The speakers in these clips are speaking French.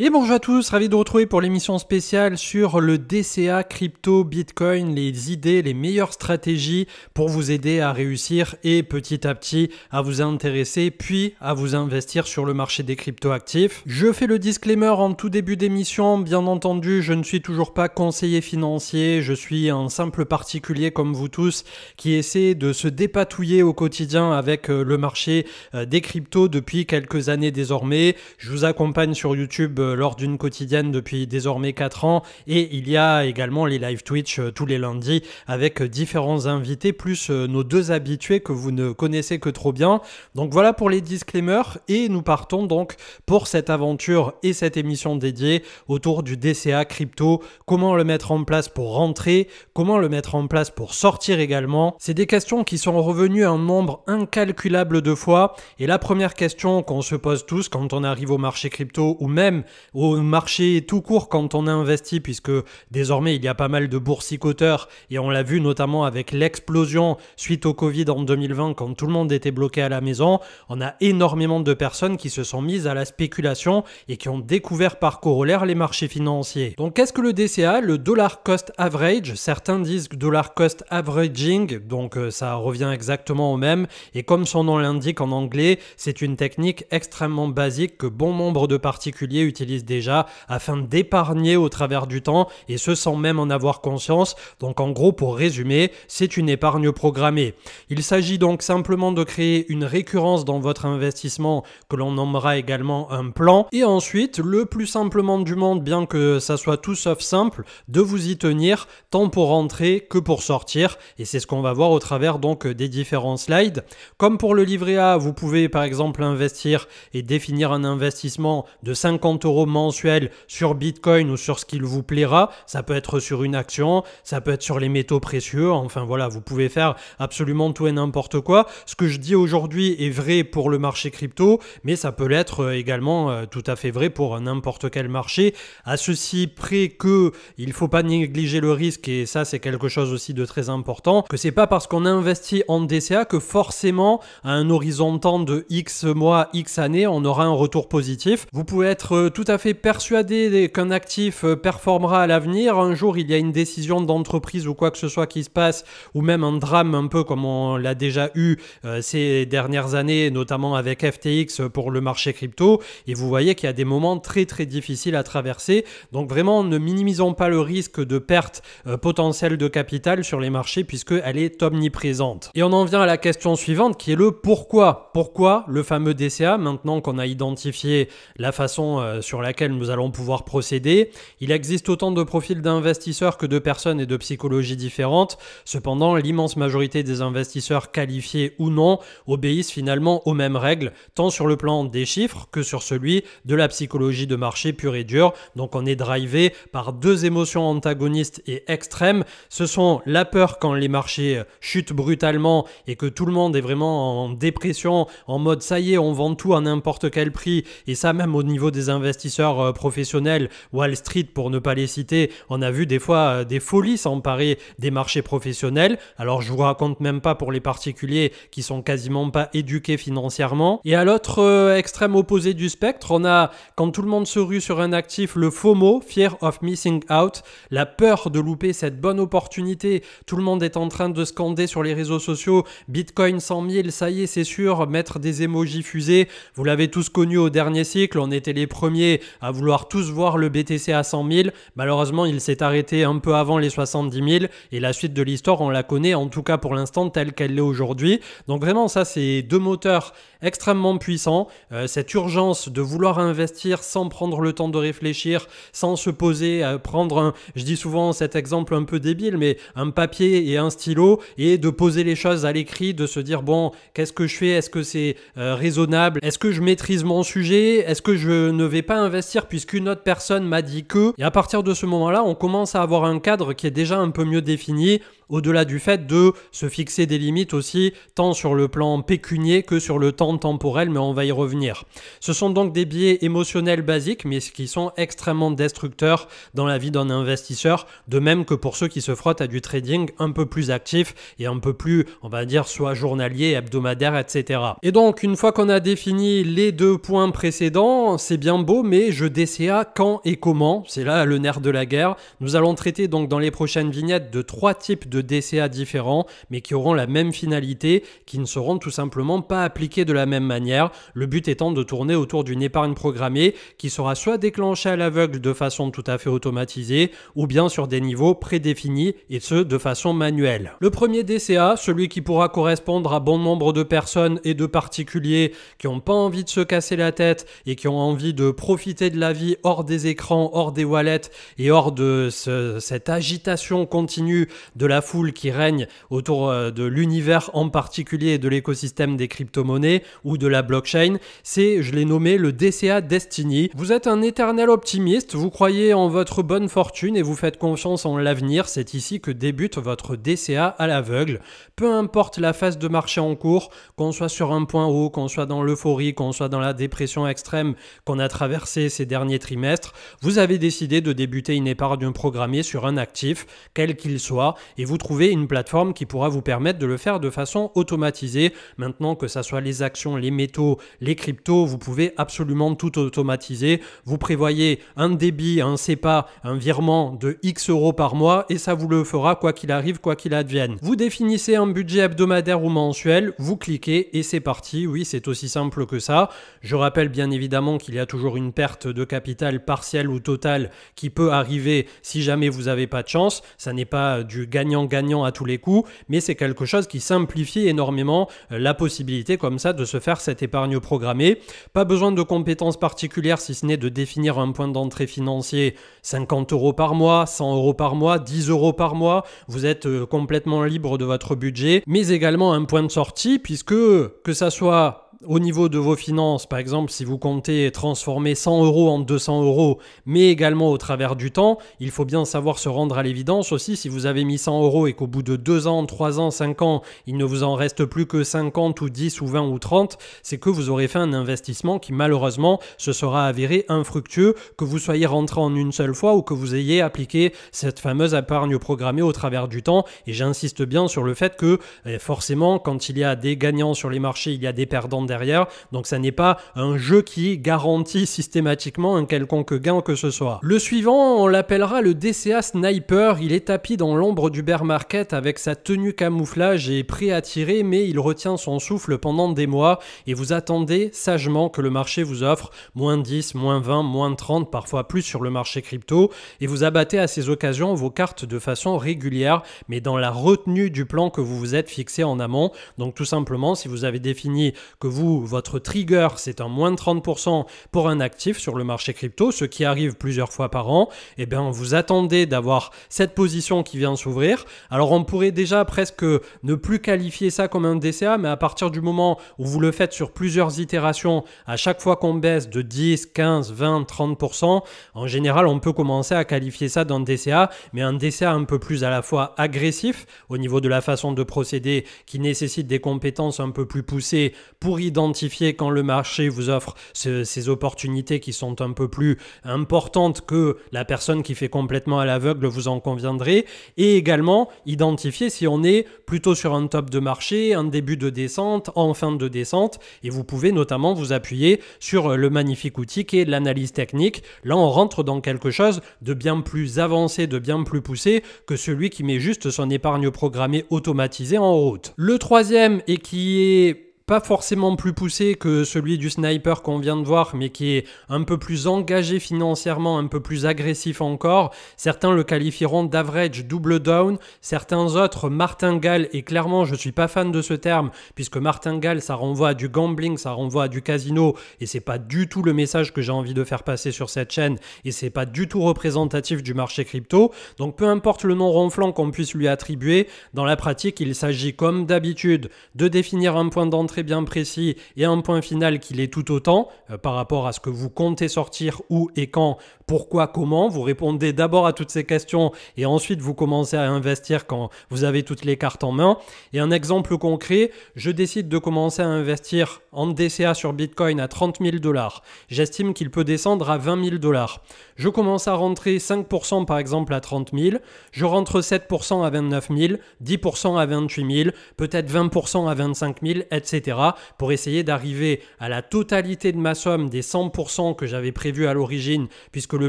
Et bonjour à tous, ravi de vous retrouver pour l'émission spéciale sur le DCA, crypto, bitcoin, les idées, les meilleures stratégies pour vous aider à réussir et petit à petit à vous intéresser puis à vous investir sur le marché des crypto-actifs. Je fais le disclaimer en tout début d'émission, bien entendu je ne suis toujours pas conseiller financier, je suis un simple particulier comme vous tous qui essaie de se dépatouiller au quotidien avec le marché des cryptos depuis quelques années désormais. Je vous accompagne sur YouTube lors d'une quotidienne depuis désormais 4 ans et il y a également les live Twitch tous les lundis avec différents invités plus nos deux habitués que vous ne connaissez que trop bien. Donc voilà pour les disclaimers et nous partons donc pour cette aventure et cette émission dédiée autour du DCA crypto, comment le mettre en place pour rentrer, comment le mettre en place pour sortir également. C'est des questions qui sont revenues un nombre incalculable de fois et la première question qu'on se pose tous quand on arrive au marché crypto ou même au marché tout court quand on a investi, puisque désormais il y a pas mal de boursicoteurs et on l'a vu notamment avec l'explosion suite au Covid en 2020 quand tout le monde était bloqué à la maison, on a énormément de personnes qui se sont mises à la spéculation et qui ont découvert par corollaire les marchés financiers. Donc qu'est-ce que le DCA? Le dollar cost average, certains disent dollar cost averaging, donc ça revient exactement au même et comme son nom l'indique en anglais, c'est une technique extrêmement basique que bon nombre de particuliers utilisent déjà afin d'épargner au travers du temps et ce sans même en avoir conscience. Donc en gros, pour résumer, c'est une épargne programmée. Il s'agit donc simplement de créer une récurrence dans votre investissement que l'on nommera également un plan et ensuite, le plus simplement du monde, bien que ça soit tout sauf simple, de vous y tenir tant pour rentrer que pour sortir et c'est ce qu'on va voir au travers donc des différents slides. Comme pour le livret A, vous pouvez par exemple investir et définir un investissement de 50 € mensuel sur Bitcoin ou sur ce qu'il vous plaira. Ça peut être sur une action, ça peut être sur les métaux précieux. Enfin voilà, vous pouvez faire absolument tout et n'importe quoi. Ce que je dis aujourd'hui est vrai pour le marché crypto, mais ça peut l'être également tout à fait vrai pour n'importe quel marché. À ceci près que il ne faut pas négliger le risque et ça c'est quelque chose aussi de très important, que c'est pas parce qu'on a investi en DCA que forcément à un horizon de temps de X mois, X années, on aura un retour positif. Vous pouvez être tout à fait persuadé qu'un actif performera à l'avenir. Un jour, il y a une décision d'entreprise ou quoi que ce soit qui se passe, ou même un drame un peu comme on l'a déjà eu ces dernières années, notamment avec FTX pour le marché crypto. Et vous voyez qu'il y a des moments très très difficiles à traverser. Donc vraiment, ne minimisons pas le risque de perte potentielle de capital sur les marchés puisqu'elle est omniprésente. Et on en vient à la question suivante qui est le pourquoi. Pourquoi le fameux DCA, maintenant qu'on a identifié la façon sur laquelle nous allons pouvoir procéder. Il existe autant de profils d'investisseurs que de personnes et de psychologies différentes. Cependant, l'immense majorité des investisseurs qualifiés ou non obéissent finalement aux mêmes règles, tant sur le plan des chiffres que sur celui de la psychologie de marché pure et dure. Donc on est drivé par deux émotions antagonistes et extrêmes. Ce sont la peur quand les marchés chutent brutalement et que tout le monde est vraiment en dépression, en mode ça y est, on vend tout à n'importe quel prix et ça même au niveau des investisseurs professionnels, Wall Street pour ne pas les citer, on a vu des fois des folies s'emparer des marchés professionnels. Alors je vous raconte même pas pour les particuliers qui sont quasiment pas éduqués financièrement. Et à l'autre extrême opposé du spectre, on a quand tout le monde se rue sur un actif, le FOMO, Fear of Missing Out, la peur de louper cette bonne opportunité. Tout le monde est en train de scander sur les réseaux sociaux Bitcoin 100 000, ça y est c'est sûr, mettre des emojis fusées. Vous l'avez tous connu au dernier cycle, on était les premiers à vouloir tous voir le BTC à 100 000. Malheureusement, il s'est arrêté un peu avant les 70 000 et la suite de l'histoire, on la connaît en tout cas pour l'instant telle qu'elle l'est aujourd'hui. Donc vraiment, ça, c'est deux moteurs extrêmement puissants. Cette urgence de vouloir investir sans prendre le temps de réfléchir, sans se poser, prendre je dis souvent cet exemple un peu débile, mais un papier et un stylo et de poser les choses à l'écrit, de se dire bon, qu'est-ce que je fais? Est-ce que c'est raisonnable? Est-ce que je maîtrise mon sujet? Est-ce que je ne vais pas investir puisqu'une autre personne m'a dit que? Et à partir de ce moment-là, on commence à avoir un cadre qui est déjà un peu mieux défini. au-delà du fait de se fixer des limites aussi, tant sur le plan pécunier que sur le temps temporel, mais on va y revenir. Ce sont donc des biais émotionnels basiques, mais qui sont extrêmement destructeurs dans la vie d'un investisseur, de même que pour ceux qui se frottent à du trading un peu plus actif et un peu plus, on va dire, soit journalier, hebdomadaire, etc. Et donc, une fois qu'on a défini les deux points précédents, c'est bien beau, mais je DCA quand et comment? C'est là le nerf de la guerre. Nous allons traiter donc dans les prochaines vignettes de 3 types de DCA différents, mais qui auront la même finalité, qui ne seront tout simplement pas appliqués de la même manière. Le but étant de tourner autour d'une épargne programmée qui sera soit déclenchée à l'aveugle de façon tout à fait automatisée, ou bien sur des niveaux prédéfinis, et ce de façon manuelle. Le premier DCA, celui qui pourra correspondre à bon nombre de personnes et de particuliers qui n'ont pas envie de se casser la tête et qui ont envie de profiter de la vie hors des écrans, hors des wallets et hors de cette agitation continue de la foule qui règne autour de l'univers en particulier et de l'écosystème des crypto-monnaies ou de la blockchain, c'est, je l'ai nommé, le DCA Destiny. Vous êtes un éternel optimiste, vous croyez en votre bonne fortune et vous faites confiance en l'avenir, c'est ici que débute votre DCA à l'aveugle. Peu importe la phase de marché en cours, qu'on soit sur un point haut, qu'on soit dans l'euphorie, qu'on soit dans la dépression extrême qu'on a traversé ces derniers trimestres, vous avez décidé de débuter une épargne programmée sur un actif, quel qu'il soit, et vous trouvez une plateforme qui pourra vous permettre de le faire de façon automatisée. Maintenant, que ça soit les actions, les métaux, les cryptos, vous pouvez absolument tout automatiser. Vous prévoyez un débit, un SEPA, un virement de X euros par mois et ça vous le fera quoi qu'il arrive, quoi qu'il advienne. Vous définissez un budget hebdomadaire ou mensuel, vous cliquez et c'est parti. Oui, c'est aussi simple que ça. Je rappelle bien évidemment qu'il y a toujours une perte de capital partielle ou totale qui peut arriver si jamais vous n'avez pas de chance. Ça n'est pas du gagnant-gagnant à tous les coups, mais c'est quelque chose qui simplifie énormément la possibilité comme ça de se faire cette épargne programmée. Pas besoin de compétences particulières si ce n'est de définir un point d'entrée financier, 50 euros par mois, 100 euros par mois, 10 euros par mois. Vous êtes complètement libre de votre budget, mais également un point de sortie puisque que ça soit au niveau de vos finances, par exemple, si vous comptez transformer 100 euros en 200 euros, mais également au travers du temps, il faut bien savoir se rendre à l'évidence aussi. Si vous avez mis 100 euros et qu'au bout de 2 ans, 3 ans, 5 ans, il ne vous en reste plus que 50 ou 10 ou 20 ou 30, c'est que vous aurez fait un investissement qui malheureusement se sera avéré infructueux, que vous soyez rentré en une seule fois ou que vous ayez appliqué cette fameuse épargne programmée au travers du temps. Et j'insiste bien sur le fait que forcément, quand il y a des gagnants sur les marchés, il y a des perdants derrière, donc ça n'est pas un jeu qui garantit systématiquement un quelconque gain que ce soit. Le suivant, on l'appellera le DCA Sniper. Il est tapis dans l'ombre du bear market avec sa tenue camouflage et prêt à tirer, mais il retient son souffle pendant des mois et vous attendez sagement que le marché vous offre moins 10, moins 20, moins 30, parfois plus sur le marché crypto, et vous abattez à ces occasions vos cartes de façon régulière, mais dans la retenue du plan que vous vous êtes fixé en amont. Donc tout simplement, si vous avez défini que votre trigger, c'est un moins de 30% pour un actif sur le marché crypto, ce qui arrive plusieurs fois par an, et bien vous attendez d'avoir cette position qui vient s'ouvrir. Alors on pourrait déjà presque ne plus qualifier ça comme un DCA, mais à partir du moment où vous le faites sur plusieurs itérations, à chaque fois qu'on baisse de 10, 15, 20, 30%, en général on peut commencer à qualifier ça d'un DCA, mais un DCA un peu plus à la fois agressif au niveau de la façon de procéder, qui nécessite des compétences un peu plus poussées pour identifier quand le marché vous offre ces opportunités qui sont un peu plus importantes que la personne qui fait complètement à l'aveugle, vous en conviendrez, et également identifier si on est plutôt sur un top de marché, un début de descente, en fin de descente, et vous pouvez notamment vous appuyer sur le magnifique outil qui est l'analyse technique. Là on rentre dans quelque chose de bien plus avancé, de bien plus poussé que celui qui met juste son épargne programmée automatisée en route. Le troisième, et qui est pas forcément plus poussé que celui du sniper qu'on vient de voir, mais qui est un peu plus engagé financièrement, un peu plus agressif encore. Certains le qualifieront d'average double down, certains autres martingale, et clairement je suis pas fan de ce terme, puisque martingale ça renvoie à du gambling, ça renvoie à du casino, et c'est pas du tout le message que j'ai envie de faire passer sur cette chaîne, et c'est pas du tout représentatif du marché crypto. Donc peu importe le nom ronflant qu'on puisse lui attribuer, dans la pratique il s'agit comme d'habitude de définir un point d'entrée bien précis et un point final qui l'est tout autant par rapport à ce que vous comptez sortir où et quand pourquoi, comment. Vous répondez d'abord à toutes ces questions et ensuite vous commencez à investir quand vous avez toutes les cartes en main. Et un exemple concret, je décide de commencer à investir en DCA sur Bitcoin à 30 000 $. J'estime qu'il peut descendre à 20 000 $. Je commence à rentrer 5% par exemple à 30 000, je rentre 7% à 29 000, 10% à 28 000, peut-être 20% à 25 000, etc. pour essayer d'arriver à la totalité de ma somme des 100% que j'avais prévu à l'origine, puisque le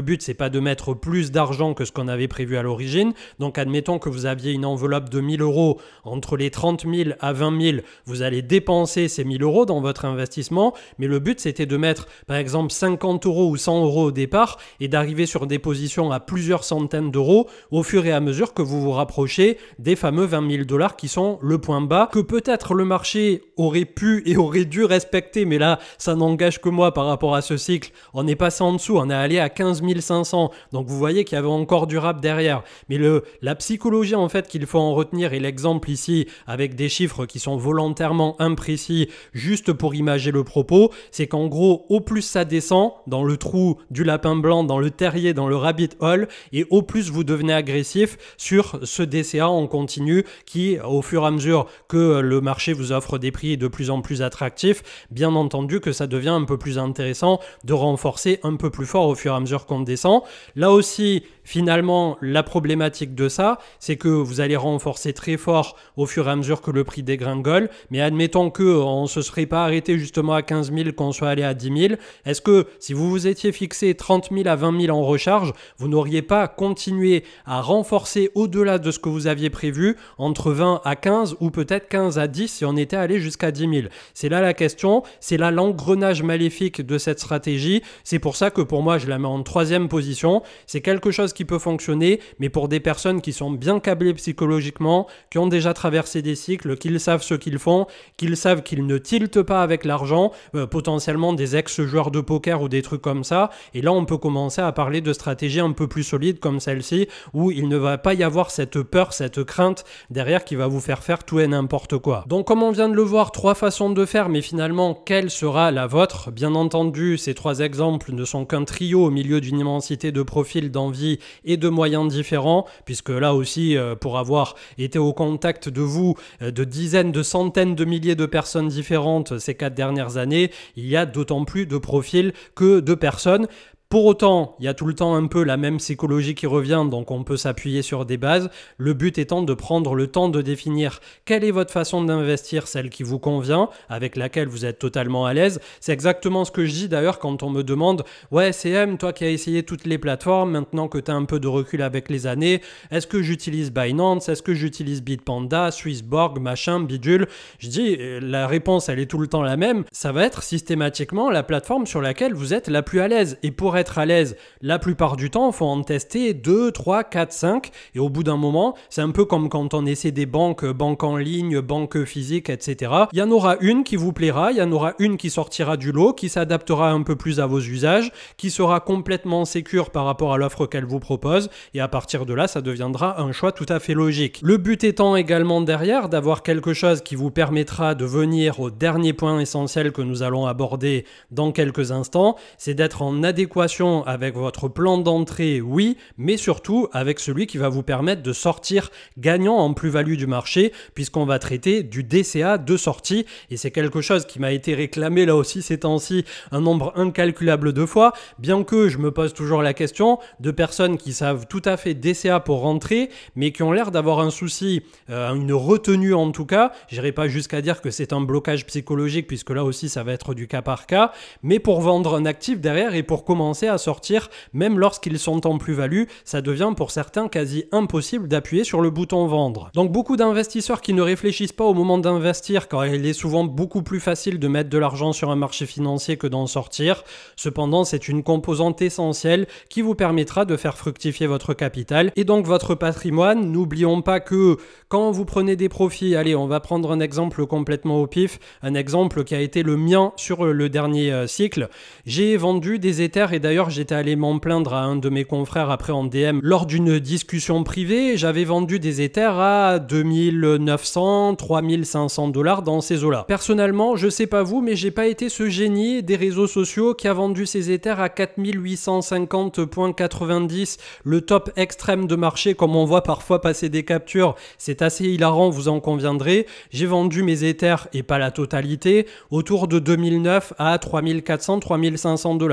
but c'est pas de mettre plus d'argent que ce qu'on avait prévu à l'origine. Donc admettons que vous aviez une enveloppe de 1 000 €, entre les 30 000 à 20 000, vous allez dépenser ces 1 000 € dans votre investissement, mais le but c'était de mettre par exemple 50 € ou 100 € au départ et d'arriver sur des positions à plusieurs centaines d'euros au fur et à mesure que vous vous rapprochez des fameux 20 000 $ qui sont le point bas que peut-être le marché aurait pu et aurait dû respecter, mais là ça n'engage que moi par rapport à ce cycle. On est passé en dessous, on est allé à 15 500, donc vous voyez qu'il y avait encore du rap derrière. Mais la psychologie en fait qu'il faut en retenir, et l'exemple ici avec des chiffres qui sont volontairement imprécis juste pour imager le propos, c'est qu'en gros au plus ça descend dans le trou du lapin blanc, dans le terrier, dans le rabbit hole, et au plus vous devenez agressif sur ce DCA en continu qui, au fur et à mesure que le marché vous offre des prix de plus en plus attractifs, bien entendu que ça devient un peu plus intéressant de renforcer un peu plus fort au fur et à mesure qu'on descend. Là aussi, finalement, la problématique de ça, c'est que vous allez renforcer très fort au fur et à mesure que le prix dégringole, mais admettons qu'on ne se serait pas arrêté justement à 15 000, qu'on soit allé à 10 000, est-ce que si vous vous étiez fixé 30 000 à 20 000 en recharge, vous n'auriez pas continué à renforcer au-delà de ce que vous aviez prévu, entre 20 à 15 ou peut-être 15 à 10 si on était allé jusqu'à 10 000? C'est là la question, c'est là l'engrenage maléfique de cette stratégie. C'est pour ça que pour moi je la mets en troisième position. C'est quelque chose qui peut fonctionner, mais pour des personnes qui sont bien câblées psychologiquement, qui ont déjà traversé des cycles, qu'ils savent ce qu'ils font, qu'ils savent qu'ils ne tiltent pas avec l'argent, potentiellement des ex-joueurs de poker ou des trucs comme ça. Et là on peut commencer à parler de stratégies un peu plus solides comme celle-ci, où il ne va pas y avoir cette peur, cette crainte derrière qui va vous faire tout et n'importe quoi. Donc comme on vient de le voir, trois façons de faire, mais finalement quelle sera la vôtre? Bien entendu, ces trois exemples ne sont qu'un trio au milieu d'une immensité de profils, d'envie et de moyens différents, puisque là aussi, pour avoir été au contact de vous, de dizaines, de centaines de milliers de personnes différentes ces 4 dernières années, il y a d'autant plus de profils que de personnes. Pour autant, il y a tout le temps un peu la même psychologie qui revient, donc on peut s'appuyer sur des bases. Le but étant de prendre le temps de définir quelle est votre façon d'investir, celle qui vous convient, avec laquelle vous êtes totalement à l'aise. C'est exactement ce que je dis d'ailleurs quand on me demande « Ouais, CM, toi qui as essayé toutes les plateformes, maintenant que tu as un peu de recul avec les années, est-ce que j'utilise Binance? Est-ce que j'utilise Bitpanda, Swissborg, machin, bidule ?» Je dis, la réponse elle est tout le temps la même, ça va être systématiquement la plateforme sur laquelle vous êtes la plus à l'aise. Et pour être à l'aise, la plupart du temps, il faut en tester 2, 3, 4, 5 et au bout d'un moment, c'est un peu comme quand on essaie des banques en ligne, banques physiques, etc. Il y en aura une qui vous plaira, il y en aura une qui sortira du lot, qui s'adaptera un peu plus à vos usages, qui sera complètement sécure par rapport à l'offre qu'elle vous propose et à partir de là, ça deviendra un choix tout à fait logique. Le but étant également derrière d'avoir quelque chose qui vous permettra de venir au dernier point essentiel que nous allons aborder dans quelques instants, c'est d'être en adéquation avec votre plan d'entrée, oui, mais surtout avec celui qui va vous permettre de sortir gagnant en plus-value du marché, puisqu'on va traiter du DCA de sortie, et c'est quelque chose qui m'a été réclamé là aussi ces temps-ci un nombre incalculable de fois, bien que je me pose toujours la question de personnes qui savent tout à fait DCA pour rentrer, mais qui ont l'air d'avoir un souci, une retenue en tout cas, j'irai pas jusqu'à dire que c'est un blocage psychologique, puisque là aussi ça va être du cas par cas, mais pour vendre un actif derrière et pour commencer à sortir, même lorsqu'ils sont en plus-value, ça devient pour certains quasi impossible d'appuyer sur le bouton vendre. Donc beaucoup d'investisseurs qui ne réfléchissent pas au moment d'investir, car il est souvent beaucoup plus facile de mettre de l'argent sur un marché financier que d'en sortir. Cependant, c'est une composante essentielle qui vous permettra de faire fructifier votre capital et donc votre patrimoine. N'oublions pas que quand vous prenez des profits, allez, on va prendre un exemple complètement au pif, un exemple qui a été le mien sur le dernier cycle. J'ai vendu des Ethers et d'ailleurs j'étais allé m'en plaindre à un de mes confrères après en DM lors d'une discussion privée. J'avais vendu des Ethers à 2900, 3500 $ dans ces eaux-là. Personnellement, je sais pas vous, mais j'ai pas été ce génie des réseaux sociaux qui a vendu ses Ethers à 4850,90, le top extrême de marché, comme on voit parfois passer des captures. C'est assez hilarant, vous en conviendrez. J'ai vendu mes Ethers, et pas la totalité, autour de 2009 à 3400, 3500 $.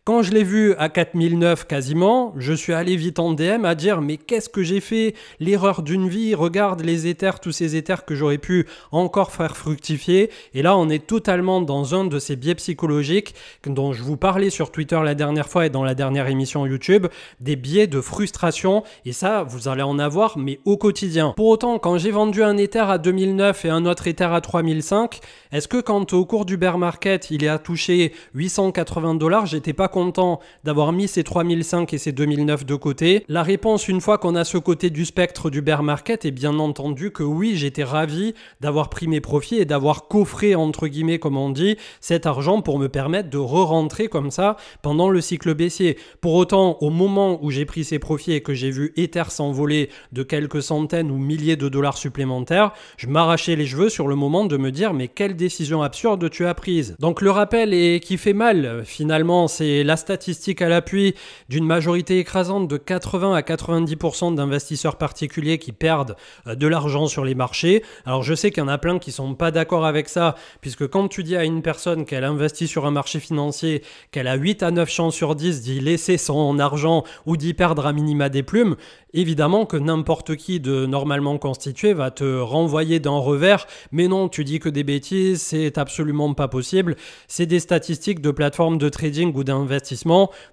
Quand je l'ai vu à 4009 quasiment, je suis allé vite en DM à dire mais qu'est-ce que j'ai fait? L'erreur d'une vie, regarde les Ethers, tous ces Ethers que j'aurais pu encore faire fructifier. Et là, on est totalement dans un de ces biais psychologiques dont je vous parlais sur Twitter la dernière fois et dans la dernière émission YouTube, des biais de frustration. Et ça, vous allez en avoir, mais au quotidien. Pour autant, quand j'ai vendu un Ether à 2009 et un autre Ether à 3005, est-ce que quand au cours du bear market, il a touché 880 $, j'étais pas content d'avoir mis ces 3005 et ces 2009 de côté? La réponse, une fois qu'on a ce côté du spectre du bear market, est bien entendu que oui, j'étais ravi d'avoir pris mes profits et d'avoir coffré, entre guillemets, comme on dit, cet argent pour me permettre de re-rentrer comme ça pendant le cycle baissier. Pour autant, au moment où j'ai pris ces profits et que j'ai vu Ether s'envoler de quelques centaines ou milliers de dollars supplémentaires, je m'arrachais les cheveux sur le moment de me dire mais quelle décision absurde tu as prise. Donc le rappel et qui fait mal, finalement, c'est la statistique à l'appui d'une majorité écrasante de 80 à 90% d'investisseurs particuliers qui perdent de l'argent sur les marchés. Alors je sais qu'il y en a plein qui sont pas d'accord avec ça, puisque quand tu dis à une personne qu'elle investit sur un marché financier, qu'elle a 8 à 9 chances sur 10 d'y laisser son argent ou d'y perdre à minima des plumes, évidemment que n'importe qui de normalement constitué va te renvoyer d'un revers. Mais non, tu dis que des bêtises, c'est absolument pas possible. C'est des statistiques de plateformes de trading ou d'investissement.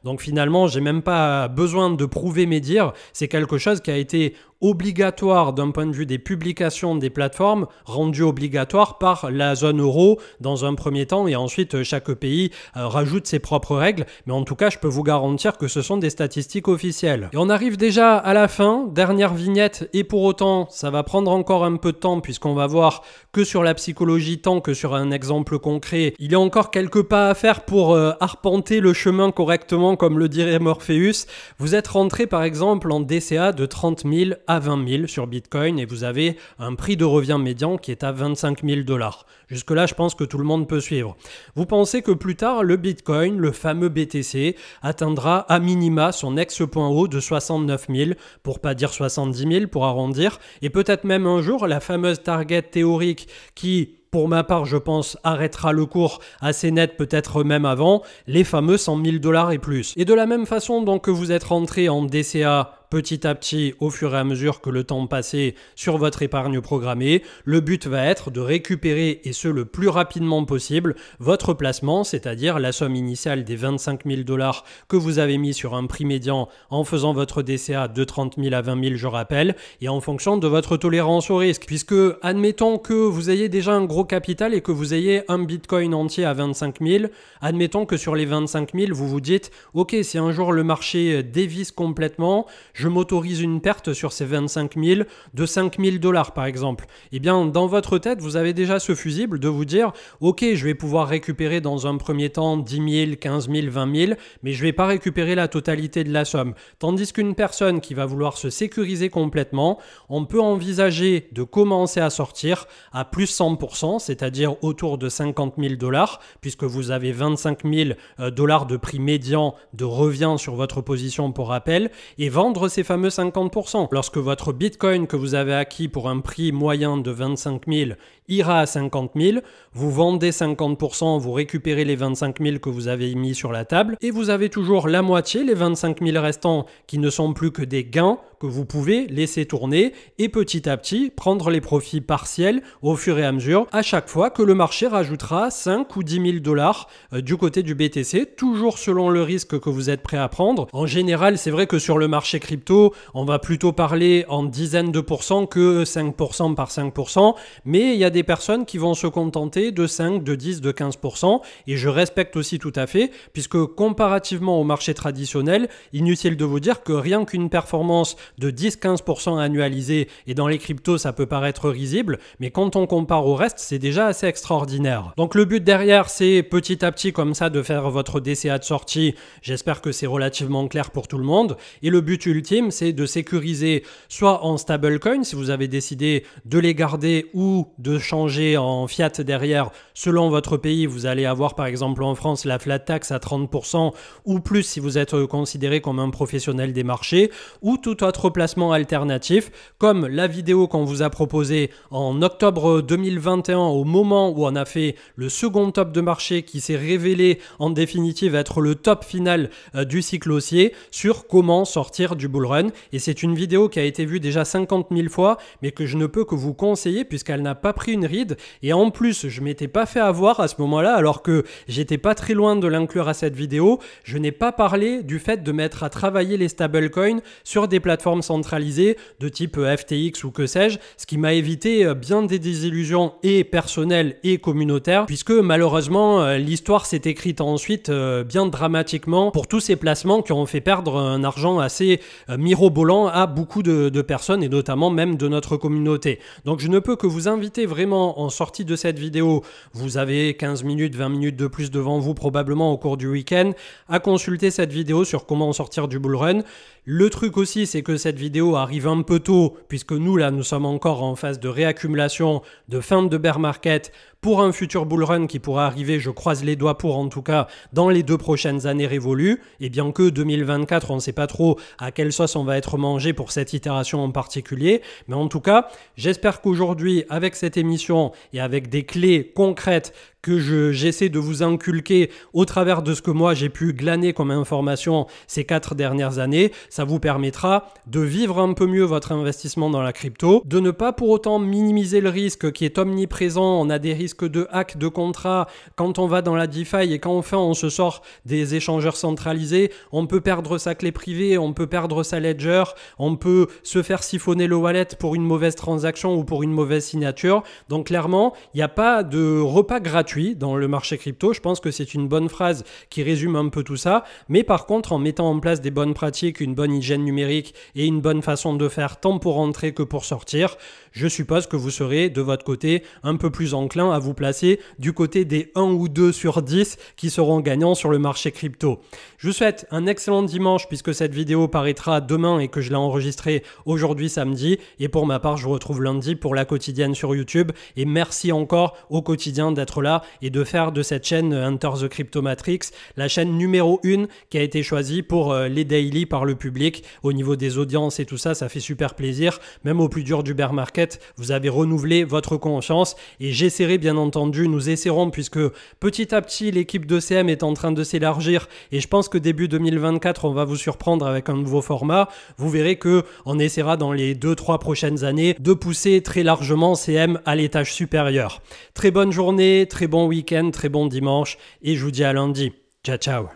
Donc finalement, j'ai même pas besoin de prouver mes dires. C'est quelque chose qui a été obligatoire d'un point de vue des publications des plateformes, rendu obligatoire par la zone euro dans un premier temps, et ensuite chaque pays rajoute ses propres règles. Mais en tout cas, je peux vous garantir que ce sont des statistiques officielles. Et on arrive déjà à la fin, dernière vignette, et pour autant, ça va prendre encore un peu de temps puisqu'on va voir que sur la psychologie tant que sur un exemple concret. Il y a encore quelques pas à faire pour arpenter le chemin correctement, comme le dirait Morpheus. Vous êtes rentré par exemple en DCA de 30 000 à 20 000 sur Bitcoin et vous avez un prix de revient médian qui est à 25 000 $. Jusque-là, je pense que tout le monde peut suivre. Vous pensez que plus tard, le Bitcoin, le fameux BTC, atteindra à minima son ex-point haut de 69 000, pour pas dire 70 000 pour arrondir, et peut-être même un jour la fameuse target théorique qui, pour ma part, je pense, arrêtera le cours assez net, peut-être même avant, les fameux 100 000 $ et plus. Et de la même façon donc que vous êtes rentré en DCA petit à petit au fur et à mesure que le temps passait sur votre épargne programmée, le but va être de récupérer, et ce le plus rapidement possible, votre placement, c'est-à-dire la somme initiale des 25 000 $ que vous avez mis sur un prix médian en faisant votre DCA de 30 000 à 20 000, je rappelle, et en fonction de votre tolérance au risque. Puisque, admettons que vous ayez déjà un gros capital et que vous ayez un Bitcoin entier à 25 000, admettons que sur les 25 000, vous vous dites « Ok, si un jour le marché dévisse complètement, je m'autorise une perte sur ces 25 000 de 5 000 $ par exemple. » Eh bien, dans votre tête, vous avez déjà ce fusible de vous dire « Ok, je vais pouvoir récupérer dans un premier temps 10 000, 15 000, 20 000, mais je ne vais pas récupérer la totalité de la somme. » Tandis qu'une personne qui va vouloir se sécuriser complètement, on peut envisager de commencer à sortir à plus 100%, c'est-à-dire autour de 50 000 $, puisque vous avez 25 000 $ de prix médian de revient sur votre position pour rappel, et vendre ces fameux 50%. Lorsque votre Bitcoin que vous avez acquis pour un prix moyen de 25 000 ira à 50 000, vous vendez 50%, vous récupérez les 25 000 que vous avez mis sur la table, et vous avez toujours la moitié, les 25 000 restants, qui ne sont plus que des gains que vous pouvez laisser tourner et petit à petit prendre les profits partiels au fur et à mesure à chaque fois que le marché rajoutera 5 ou 10 000 $ du côté du BTC, toujours selon le risque que vous êtes prêt à prendre. En général, c'est vrai que sur le marché crypto, on va plutôt parler en dizaines de pourcents que 5% par 5%, mais il y a des personnes qui vont se contenter de 5, de 10, de 15%, et je respecte aussi tout à fait, puisque comparativement au marché traditionnel, inutile de vous dire que rien qu'une performance de 10-15% annualisée, et dans les cryptos ça peut paraître risible, mais quand on compare au reste, c'est déjà assez extraordinaire. Donc le but derrière, c'est petit à petit comme ça de faire votre DCA de sortie. J'espère que c'est relativement clair pour tout le monde. Et le but ultime, c'est de sécuriser soit en stablecoin, si vous avez décidé de les garder, ou de changer en fiat derrière. Selon votre pays, vous allez avoir par exemple en France la flat tax à 30% ou plus si vous êtes considéré comme un professionnel des marchés, ou tout autre placement alternatif, comme la vidéo qu'on vous a proposée en octobre 2021 au moment où on a fait le second top de marché qui s'est révélé en définitive être le top final du cycle haussier sur comment sortir du bull run. Et c'est une vidéo qui a été vue déjà 50 000 fois, mais que je ne peux que vous conseiller puisqu'elle n'a pas pris une ride. Et en plus, je m'étais pas fait avoir à ce moment-là, alors que j'étais pas très loin de l'inclure à cette vidéo. Je n'ai pas parlé du fait de mettre à travailler les stablecoins sur des plateformes centralisées de type FTX ou que sais-je, ce qui m'a évité bien des désillusions et personnelles et communautaires, puisque malheureusement l'histoire s'est écrite ensuite bien dramatiquement pour tous ces placements qui ont fait perdre un argent assez mirobolant à beaucoup de personnes et notamment même de notre communauté. Donc je ne peux que vous inviter vraiment en sortie de cette vidéo, vous avez 15 minutes, 20 minutes de plus devant vous probablement au cours du week-end, à consulter cette vidéo sur comment sortir du bull run. Le truc aussi, c'est que cette vidéo arrive un peu tôt, puisque nous, là, nous sommes encore en phase de réaccumulation, de fin de bear market, pour un futur bull run qui pourra arriver, je croise les doigts pour en tout cas, dans les 2 prochaines années révolues. Et bien que 2024, on ne sait pas trop à quelle sauce on va être mangé pour cette itération en particulier. Mais en tout cas, j'espère qu'aujourd'hui, avec cette émission et avec des clés concrètes que j'essaie de vous inculquer au travers de ce que moi j'ai pu glaner comme information ces 4 dernières années, ça vous permettra de vivre un peu mieux votre investissement dans la crypto, de ne pas pour autant minimiser le risque qui est omniprésent. On a des risques de hack de contrat quand on va dans la DeFi et quand enfin on se sort des échangeurs centralisés, on peut perdre sa clé privée, on peut perdre sa ledger, on peut se faire siphonner le wallet pour une mauvaise transaction ou pour une mauvaise signature. Donc clairement, il n'y a pas de repas gratuit dans le marché crypto. Je pense que c'est une bonne phrase qui résume un peu tout ça. Mais par contre, en mettant en place des bonnes pratiques, une bonne hygiène numérique et une bonne façon de faire tant pour entrer que pour sortir, je suppose que vous serez de votre côté un peu plus enclin à vous placer du côté des 1 ou 2 sur 10 qui seront gagnants sur le marché crypto. Je vous souhaite un excellent dimanche puisque cette vidéo paraîtra demain et que je l'ai enregistrée aujourd'hui samedi. Et pour ma part, je vous retrouve lundi pour la quotidienne sur YouTube. Et merci encore au quotidien d'être là et de faire de cette chaîne Enter the Crypto Matrix la chaîne numéro 1 qui a été choisie pour les daily par le public. Au niveau des audiences et tout ça, ça fait super plaisir. Même au plus dur du bear market, vous avez renouvelé votre confiance et j'essaierai bien entendu, nous essaierons puisque petit à petit l'équipe d'ECM est en train de s'élargir et je pense que début 2024 on va vous surprendre avec un nouveau format. Vous verrez que on essaiera dans les 2-3 prochaines années de pousser très largement CM à l'étage supérieur. Très bonne journée, très bon week-end, très bon dimanche et je vous dis à lundi. Ciao ciao.